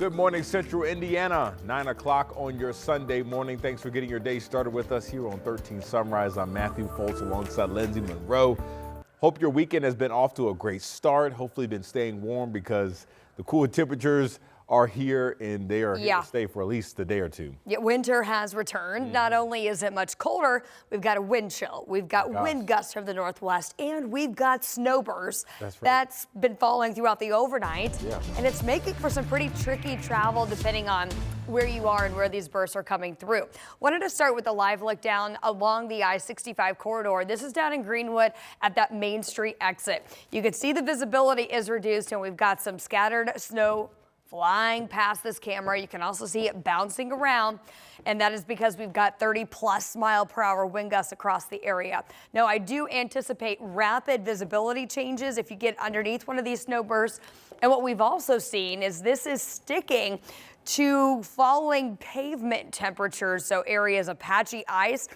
Good morning, Central Indiana. 9 o'clock on your Sunday morning. Thanks for getting your day started with us here on 13 Sunrise. I'm Matthew Foltz alongside Lindsay Monroe. Hope your weekend has been off to a great start. Hopefully been staying warm because the cool temperatures are here and they are here to stay for at least a day or two. Yeah, winter has returned. Not only is it much colder, we've got a wind chill. We've got wind gusts from the northwest, and we've got snowbursts. That's right. That's been falling throughout the overnight. Yeah. And it's making for some pretty tricky travel depending on where you are and where these bursts are coming through. Wanted to start with a live look down along the I-65 corridor. This is down in Greenwood at that Main Street exit. You can see the visibility is reduced, and we've got some scattered snow flying past this camera. You can also see it bouncing around, and that is because we've got 30-plus-mile-per-hour wind gusts across the area. Now, I do anticipate rapid visibility changes if you get underneath one of these snow bursts, and what we've also seen is this is sticking to falling pavement temperatures, so areas of patchy ice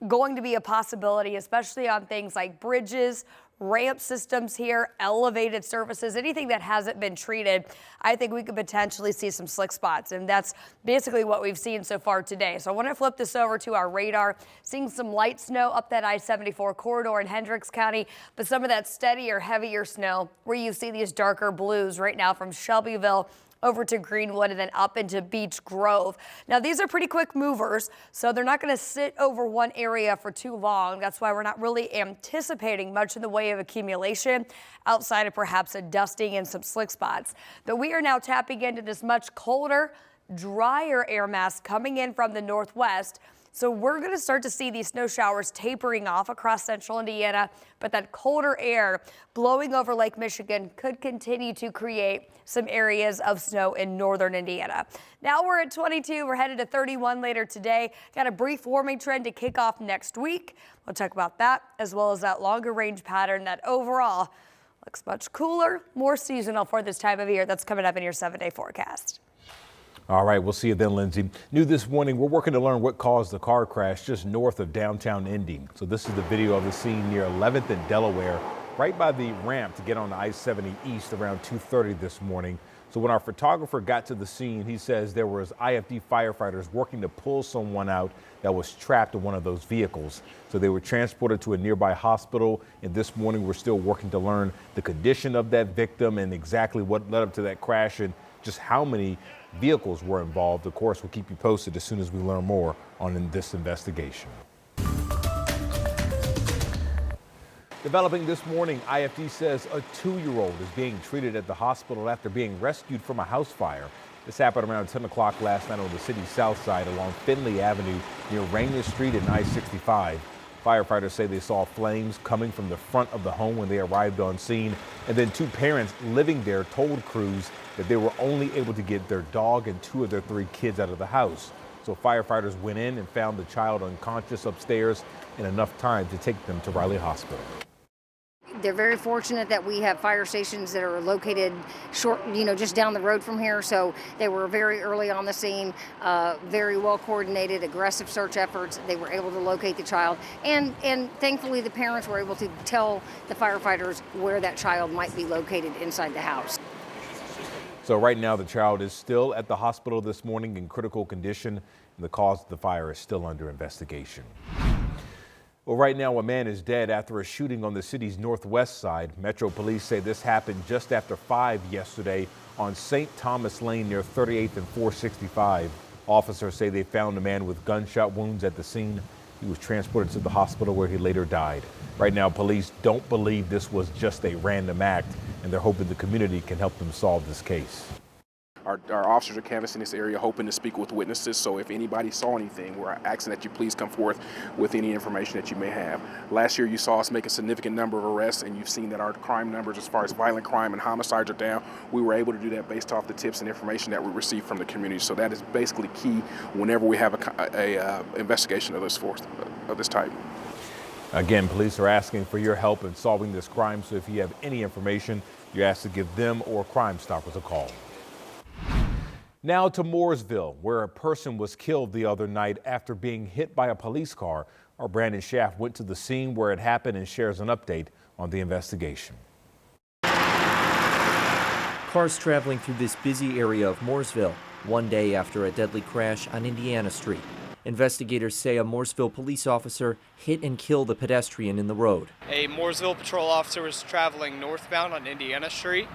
going to be a possibility, especially on things like bridges, ramp systems here, elevated surfaces, anything that hasn't been treated. I think we could potentially see some slick spots, and that's basically what we've seen so far today. So I want to flip this over to our radar, seeing some light snow up that I-74 corridor in Hendricks County, but some of that steadier, heavier snow where you see these darker blues right now from Shelbyville over to Greenwood and then up into Beech Grove. Now, these are pretty quick movers, so they're not going to sit over one area for too long. That's why we're not really anticipating much in the way of accumulation outside of perhaps a dusting and some slick spots. But we are now tapping into this much colder, drier air mass coming in from the northwest. So we're going to start to see these snow showers tapering off across central Indiana, but that colder air blowing over Lake Michigan could continue to create some areas of snow in northern Indiana. Now we're at 22. We're headed to 31 later today. Got a brief warming trend to kick off next week. We'll talk about that as well as that longer range pattern that overall looks much cooler, more seasonal for this time of year. That's coming up in your 7-day forecast. All right, we'll see you then, Lindsay. New this morning, we're working to learn what caused the car crash just north of downtown Indy. So this is the video of the scene near 11th and Delaware, right by the ramp to get on the I-70 East around 2:30 this morning. So when our photographer got to the scene, he says there was IFD firefighters working to pull someone out that was trapped in one of those vehicles. So they were transported to a nearby hospital, and this morning we're still working to learn the condition of that victim and exactly what led up to that crash and just how many vehicles were involved. Of course, we'll keep you posted as soon as we learn more on this investigation. Developing this morning, IFD says a 2-year-old is being treated at the hospital after being rescued from a house fire. This happened around 10 o'clock last night on the city's south side along Finley Avenue near Rainier Street and I-65. Firefighters say they saw flames coming from the front of the home when they arrived on scene. And then 2 parents living there told crews that they were only able to get their dog and 2 of their 3 kids out of the house. So firefighters went in and found the child unconscious upstairs in enough time to take them to Riley Hospital. They're very fortunate that we have fire stations that are located just down the road from here. So they were very early on the scene, very well coordinated, aggressive search efforts. They were able to locate the child. And thankfully, the parents were able to tell the firefighters where that child might be located inside the house. So right now, the child is still at the hospital this morning in critical condition, and the cause of the fire is still under investigation. Well, right now, a man is dead after a shooting on the city's northwest side. Metro Police say this happened just after 5 yesterday on St. Thomas Lane near 38th and 465. Officers say they found a man with gunshot wounds at the scene. He was transported to the hospital where he later died. Right now, police don't believe this was just a random act, and they're hoping the community can help them solve this case. Our officers are canvassing this area, hoping to speak with witnesses. So if anybody saw anything, we're asking that you please come forth with any information that you may have. Last year, you saw us make a significant number of arrests, and you've seen that our crime numbers as far as violent crime and homicides are down. We were able to do that based off the tips and information that we received from the community. So that is basically key whenever we have a investigation of this type. Again, police are asking for your help in solving this crime. So if you have any information, you're asked to give them or Crime Stoppers a call. Now to Mooresville, where a person was killed the other night after being hit by a police car. Our Brandon Schaff went to the scene where it happened and shares an update on the investigation. Cars traveling through this busy area of Mooresville, one day after a deadly crash on Indiana Street. Investigators say a Mooresville police officer hit and killed a pedestrian in the road. A Mooresville patrol officer was traveling northbound on Indiana Street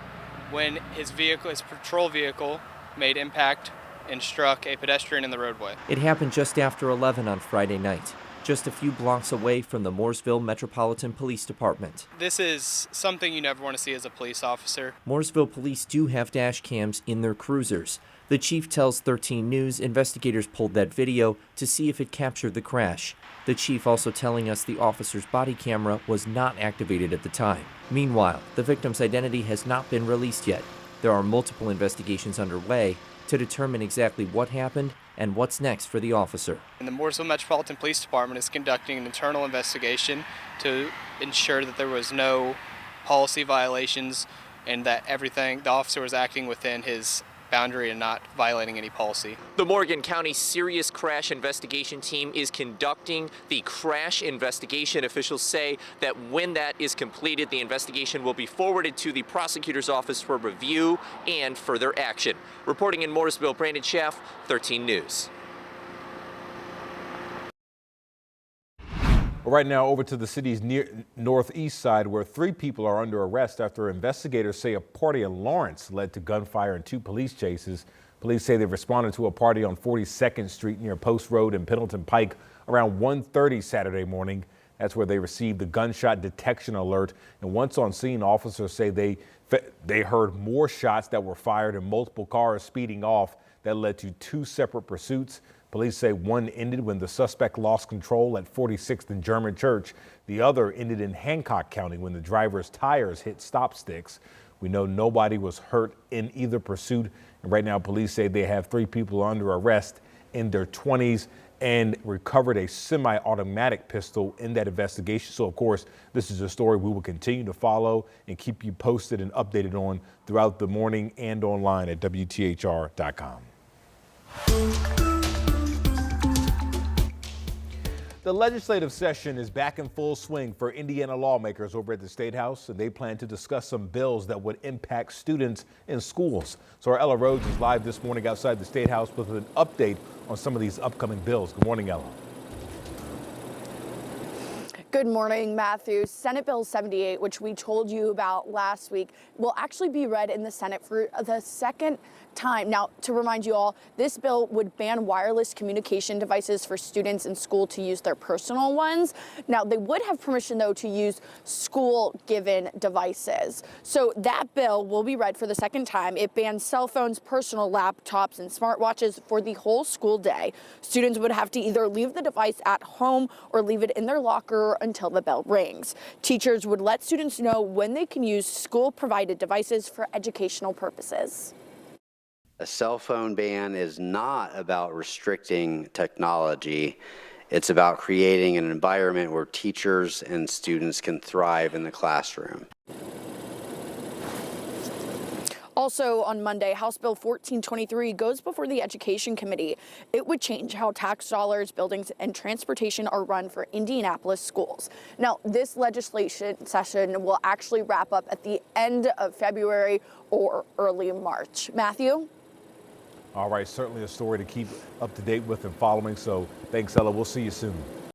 when his patrol vehicle, made impact and struck a pedestrian in the roadway. It happened just after 11 on Friday night, just a few blocks away from the Mooresville Metropolitan Police Department. This is something you never want to see as a police officer. Mooresville police do have dash cams in their cruisers. The chief tells 13 News investigators pulled that video to see if it captured the crash. The chief also telling us the officer's body camera was not activated at the time. Meanwhile, the victim's identity has not been released yet. There are multiple investigations underway to determine exactly what happened and what's next for the officer. And the Mooresville Metropolitan Police Department is conducting an internal investigation to ensure that there was no policy violations and that the officer was acting within his boundary and not violating any policy. The Morgan County Serious Crash Investigation Team is conducting the crash investigation. Officials say that when that is completed, the investigation will be forwarded to the prosecutor's office for review and further action. Reporting in Mooresville, Brandon Schaff, 13 News. Right now, over to the city's northeast side, where 3 people are under arrest after investigators say a party in Lawrence led to gunfire and 2 police chases. Police say they responded to a party on 42nd Street near Post Road and Pendleton Pike around 1:30 Saturday morning. That's where they received the gunshot detection alert. And once on scene, officers say they heard more shots that were fired and multiple cars speeding off. That led to 2 separate pursuits. Police say one ended when the suspect lost control at 46th and German Church. The other ended in Hancock County when the driver's tires hit stop sticks. We know nobody was hurt in either pursuit. And right now, police say they have 3 people under arrest in their 20s and recovered a semi-automatic pistol in that investigation. So, of course, this is a story we will continue to follow and keep you posted and updated on throughout the morning and online at WTHR.com. The legislative session is back in full swing for Indiana lawmakers over at the Statehouse, and they plan to discuss some bills that would impact students in schools. So our Ella Rhodes is live this morning outside the Statehouse with an update on some of these upcoming bills. Good morning, Ella. Good morning, Matthew. Senate Bill 78, which we told you about last week, will actually be read in the Senate for the second time. Now, to remind you all, this bill would ban wireless communication devices for students in school to use their personal ones. Now, they would have permission, though, to use school-given devices. So that bill will be read for the second time. It bans cell phones, personal laptops, and smartwatches for the whole school day. Students would have to either leave the device at home or leave it in their locker until the bell rings. Teachers would let students know when they can use school-provided devices for educational purposes. A cell phone ban is not about restricting technology. It's about creating an environment where teachers and students can thrive in the classroom. Also on Monday, House Bill 1423 goes before the Education Committee. It would change how tax dollars, buildings, and transportation are run for Indianapolis schools. Now, this legislation session will actually wrap up at the end of February or early March. Matthew? All right, certainly a story to keep up to date with and following. So thanks, Ella. We'll see you soon.